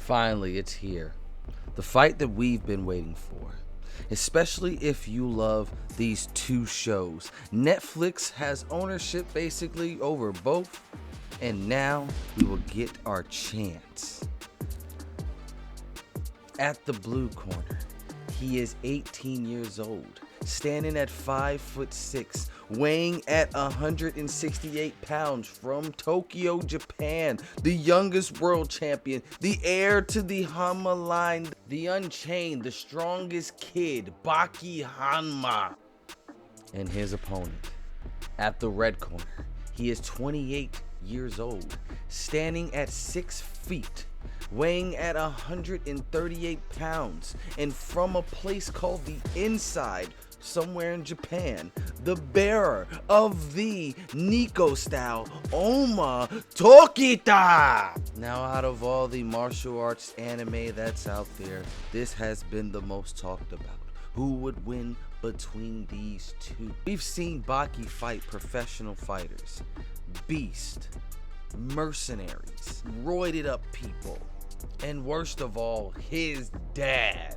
Finally, it's here. The fight that we've been waiting for. Especially if you love these two shows. Netflix has ownership basically over both, and now we will get our chance. At the blue corner, he is 18 years old, standing at 5'6", weighing at 168 pounds, from Tokyo, Japan, the youngest world champion, the heir to the Hanma line, the Unchained, the strongest kid, Baki Hanma. And his opponent, at the red corner, he is 28 years old, standing at 6 feet, weighing at 138 pounds, and from a place called the Inside, somewhere in Japan, the bearer of the Nico style Oma Tokita. Now, out of all the martial arts anime that's out there, this has been the most talked about. Who would win between these two? We've seen Baki fight professional fighters, beast, mercenaries, roided up people, and worst of all, his dad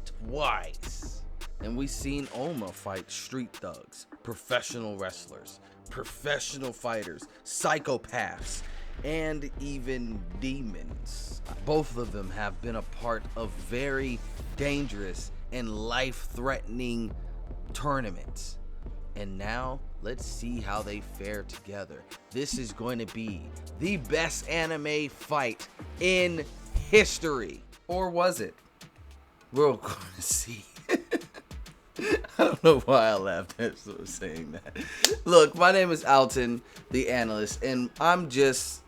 twice. And we've seen Oma fight street thugs, professional wrestlers, professional fighters, psychopaths, and even demons. Both of them have been a part of very dangerous and life-threatening tournaments. And now, let's see how they fare together. This is going to be the best anime fight in history. Or was it? We're going to see. I don't know why I laughed at saying that. Look, my name is Alton, the analyst, and I'm just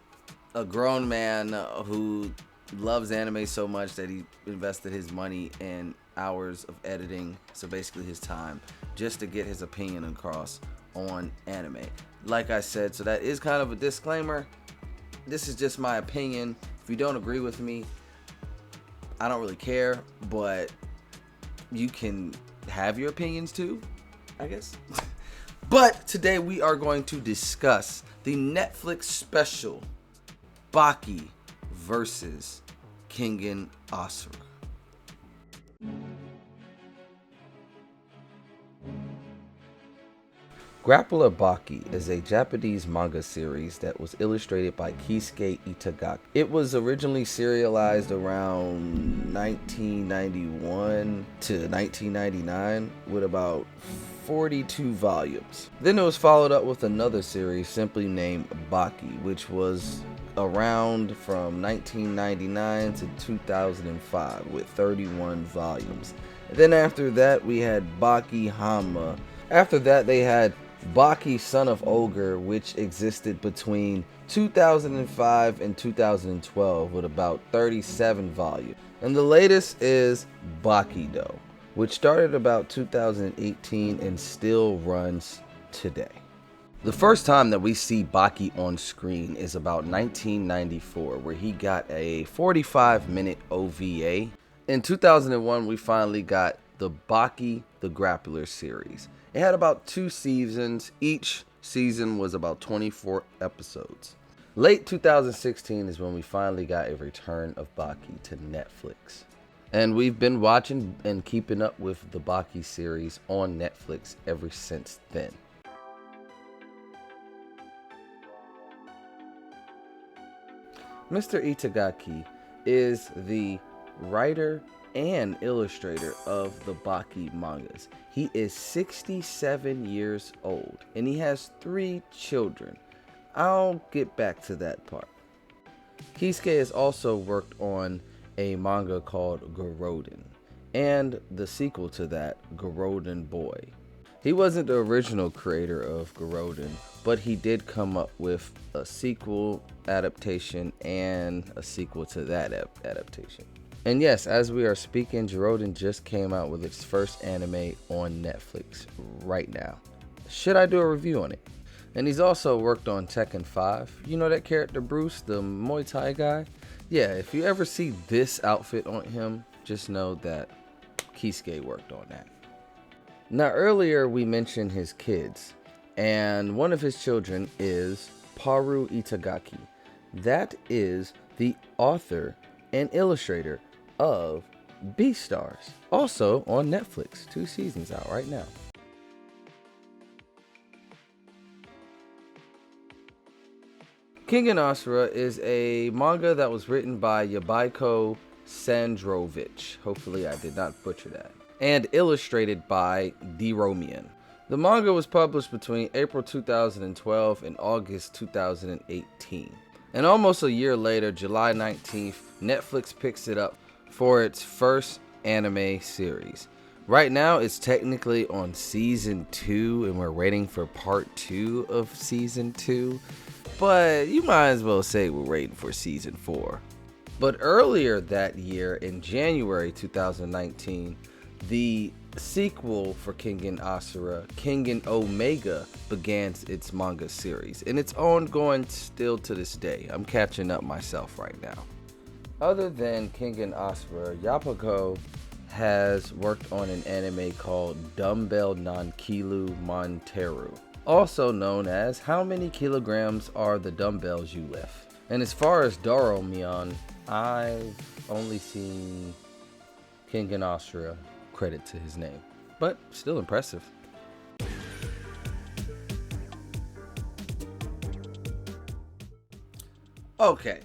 a grown man who loves anime so much that he invested his money and hours of editing, so basically his time, just to get his opinion across on anime. Like I said, so that is kind of a disclaimer. This is just my opinion. If you don't agree with me, I don't really care, but you can have your opinions too, I guess. But today we are going to discuss the Netflix special Baki versus Kengan Ashura. Grappler Baki is a Japanese manga series that was illustrated by Keisuke Itagaki. It was originally serialized around 1991 to 1999 with about 42 volumes. Then it was followed up with another series simply named Baki, which was around from 1999 to 2005 with 31 volumes. And then after that we had Baki Hanma. After that they had Baki Son of Ogre, which existed between 2005 and 2012 with about 37 volumes. And the latest is Baki-Do, which started about 2018 and still runs today. The first time that we see Baki on screen is about 1994, where he got a 45-minute OVA. In 2001, we finally got the Baki the Grappler series. It had about 2 seasons. Each season was about 24 episodes. Late 2016 is when we finally got a return of Baki to Netflix. And we've been watching and keeping up with the Baki series on Netflix ever since then. Mr. Itagaki is the writer and illustrator of the Baki mangas. He is 67 years old and he has 3 children. I'll get back to that part. Keisuke has also worked on a manga called Goroden and the sequel to that, Goroden Boy. He wasn't the original creator of Goroden, but he did come up with a sequel adaptation and a sequel to that adaptation. And yes, as we are speaking, Goroden just came out with its first anime on Netflix right now. Should I do a review on it? And he's also worked on Tekken 5. You know that character Bruce, the Muay Thai guy? Yeah, if you ever see this outfit on him, just know that Keisuke worked on that. Now earlier we mentioned his kids, and one of his children is Paru Itagaki. That is the author and illustrator of Beastars, also on Netflix. 2 seasons out right now. Kengan Ashura is a manga that was written by Yabaiko Sandrovich. Hopefully I did not butcher that. And illustrated by D. Romian. The manga was published between April 2012 and August 2018. And almost a year later, July 19th, Netflix picks it up for its first anime series. Right now, it's technically on season 2, and we're waiting for part 2 of season 2. But you might as well say we're waiting for season 4. But earlier that year, in January 2019, the sequel for Kengan Ashura, Kengan Omega, began its manga series, and it's ongoing still to this day. I'm catching up myself right now. Other than Kengan Ashura, Yapako has worked on an anime called Dumbbell Nankilu Monteru, also known as How Many Kilograms Are the Dumbbells You Lift? And as far as Doromion, I've only seen Kengan Ashura, credit to his name, but still impressive. Okay,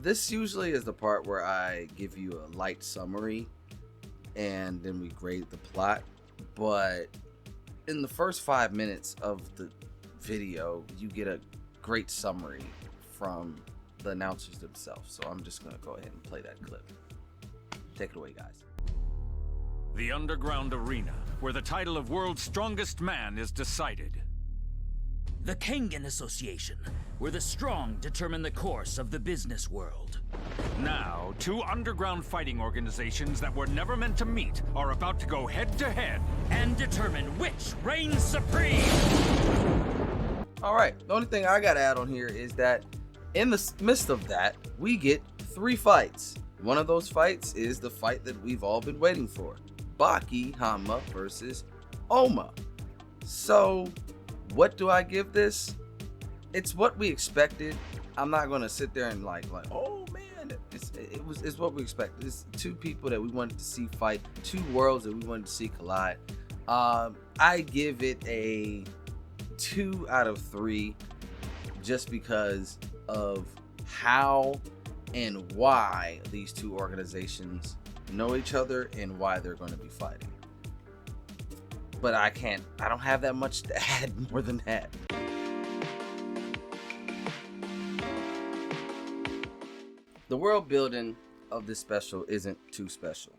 this usually is the part where I give you a light summary and then we grade the plot, but in the first 5 minutes of the video, you get a great summary from the announcers themselves. So I'm just gonna go ahead and play that clip. Take it away, guys. The underground arena, where the title of World's Strongest Man is decided. The Kengan Association, where the strong determine the course of the business world. Now, 2 underground fighting organizations that were never meant to meet are about to go head-to-head and determine which reigns supreme! Alright, the only thing I gotta add on here is that in the midst of that, we get 3 fights. One of those fights is the fight that we've all been waiting for. Baki Hama versus Oma. So, what do I give this? It's what we expected. I'm not gonna sit there and like, oh man, it's what we expected. It's 2 people that we wanted to see fight, 2 worlds that we wanted to see collide. I give it a 2 out of 3, just because of how and why these 2 organizations know each other and why they're going to be fighting. But I don't have that much to add more than that. The world building of this special isn't too special.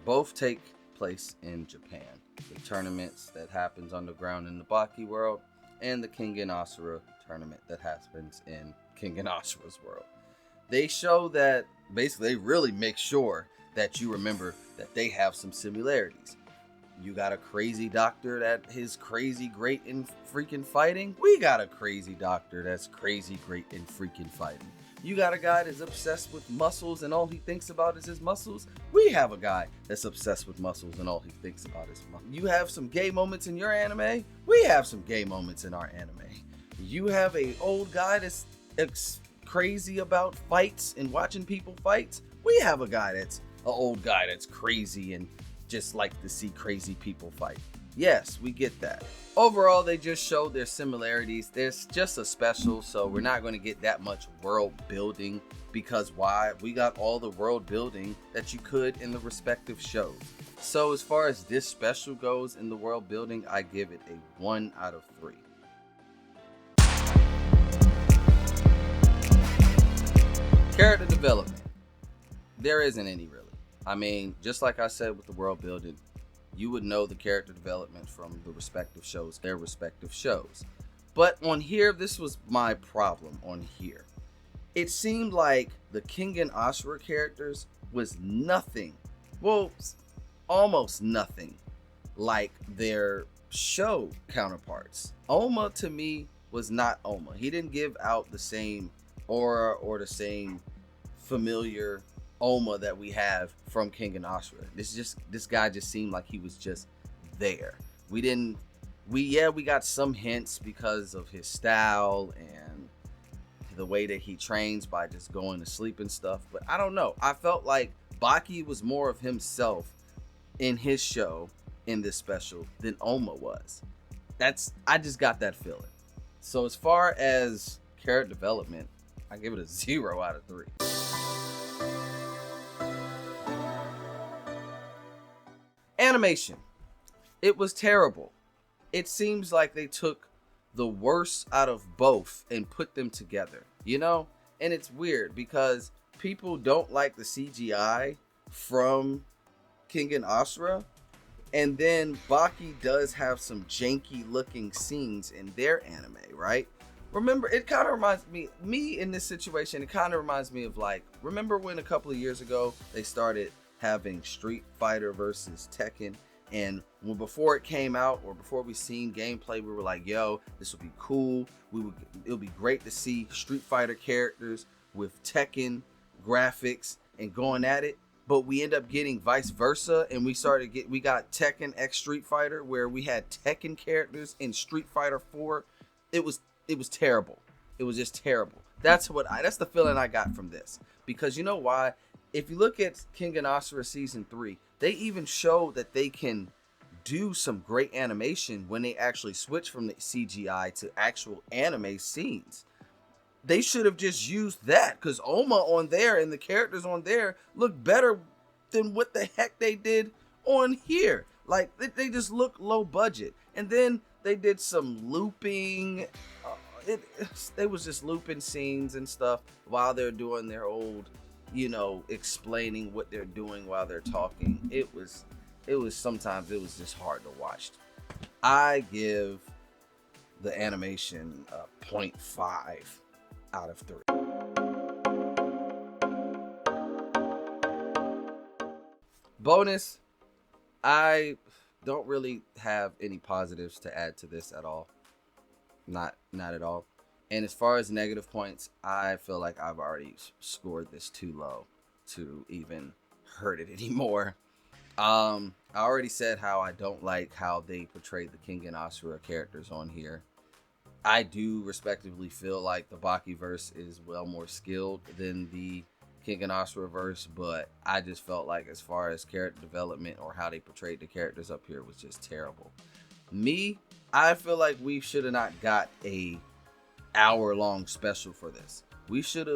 Both take place in Japan. The tournaments that happens underground in the Baki world, and the Kengan Ashura tournament that happens in Kengan Ashura's world. They show that basically they really make sure that you remember that they have some similarities. You got a crazy doctor that is crazy great in freaking fighting. We got a crazy doctor that's crazy great in freaking fighting. You got a guy that's obsessed with muscles and all he thinks about is his muscles. We have a guy that's obsessed with muscles and all he thinks about is muscles. You have some gay moments in your anime. We have some gay moments in our anime. You have a old guy that's crazy about fights and watching people fight. We have a guy that's an old guy that's crazy and just like to see crazy people fight. Yes, we get that. Overall, they just show their similarities. There's just a special, so we're not going to get that much world building, because why? We got all the world building that you could in the respective shows. So as far as this special goes in the world building, I give it a 1 out of 3. Character development. There isn't any really. I mean, just like I said with the world building, you would know the character development from the respective shows, their respective shows. But on here, this was my problem on here. It seemed like the Kengan Ashura characters was nothing, well, almost nothing like their show counterparts. Oma to me was not Oma. He didn't give out the same aura or the same familiar Oma that we have from Kengan Ashura. This guy just seemed like he was just there. We got some hints because of his style and the way that he trains by just going to sleep and stuff. But I don't know. I felt like Baki was more of himself in his show in this special than Oma was. I just got that feeling. So as far as character development, I give it a 0 out of 3. Animation. It was terrible. It seems like they took the worst out of both and put them together, you know? And it's weird because people don't like the CGI from Kengan Ashura, and then Baki does have some janky looking scenes in their anime, right? Remember, it kind of reminds me in this situation, it kind of reminds me of like, remember when a couple of years ago they started having Street Fighter versus Tekken, and before it came out or before we seen gameplay, we were like, yo, this would be cool. It would be great to see Street Fighter characters with Tekken graphics and going at it. But we end up getting vice versa, and we got Tekken X Street Fighter, where we had Tekken characters in Street Fighter 4. It was terrible. It was just terrible. That's the feeling I got from this. Because you know why? If you look at Kengan Ashura season 3, they even show that they can do some great animation when they actually switch from the CGI to actual anime scenes. They should have just used that, because Oma on there and the characters on there look better than what the heck they did on here. Like, they just look low budget. And then they did some looping. They was just looping scenes and stuff while they're doing their old, explaining what they're doing while they're talking. It was sometimes it was just hard to watch. I give the animation a 0.5 out of 3. Bonus, I don't really have any positives to add to this at all. Not at all. And as far as negative points, I feel like I've already scored this too low to even hurt it anymore. I already said how I don't like how they portrayed the Kengan Ashura characters on here. I do respectively feel like the Bakiverse is well more skilled than the Kengan Ashura verse, but I just felt like as far as character development or how they portrayed the characters up here was just terrible. I feel like we should have not got a hour-long special for this. They should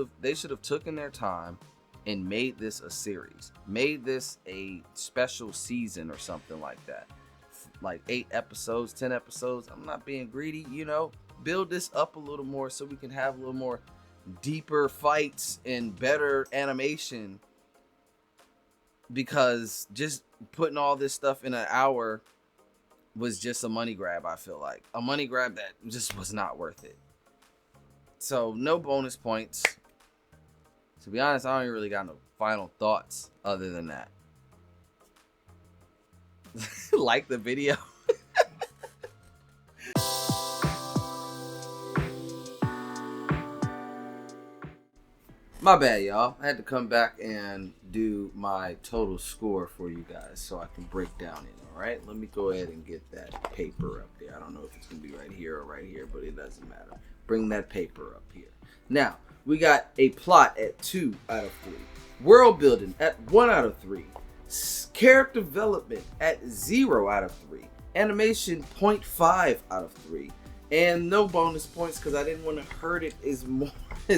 have taken their time and made this a series. Made this a special season or something like that. Like 8 episodes, 10 episodes. I'm not being greedy, Build this up a little more so we can have a little more deeper fights and better animation. Because just putting all this stuff in an hour was just a money grab, I feel like. A money grab that just was not worth it. So, no bonus points. To be honest, I don't really got no final thoughts other than that. Like the video. My bad, y'all. I had to come back and do my total score for you guys so I can break down it, alright? Let me go ahead and get that paper up there. I don't know if it's going to be right here or right here, but it doesn't matter. Bring that paper up here. Now, we got a plot at 2 out of 3. World building at 1 out of 3. Character development at 0 out of 3. Animation 0.5 out of 3. And no bonus points because I didn't want to hurt it as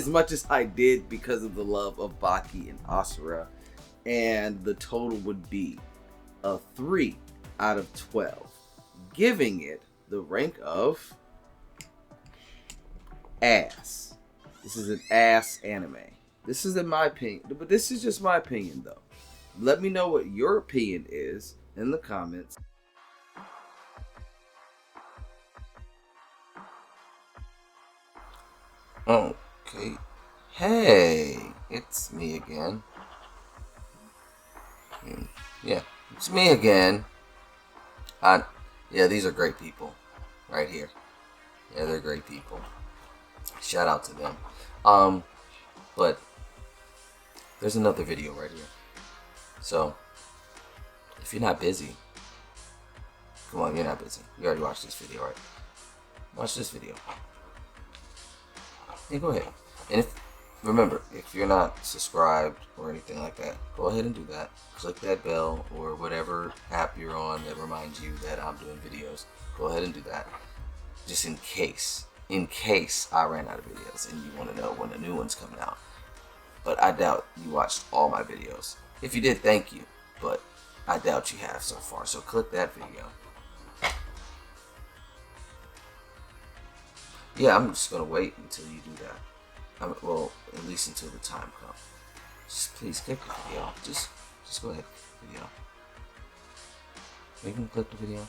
much as I did because of the love of Baki and Ashura. And the total would be a 3 out of 12. Giving it the rank of ass. This is an ass anime. This is in my opinion, but this is just my opinion though. Let me know what your opinion is in the comments. Okay. Hey, it's me again. Yeah, it's me again. Yeah, these are great people right here. Yeah, they're great people. Shout out to them. But there's another video right here. So, if you're not busy, come on, you're not busy. You already watched this video, right? Watch this video. Yeah, go ahead. And remember, if you're not subscribed or anything like that, go ahead and do that. Click that bell or whatever app you're on that reminds you that I'm doing videos. Go ahead and do that. Just in case I ran out of videos and you want to know when a new one's coming out. But I doubt you watched all my videos. If you did, thank you. But I doubt you have so far. So click that video. Yeah, I'm just going to wait until you do that. Well, at least until the time comes. Just please click the video. Just go ahead. Video. You can click the video.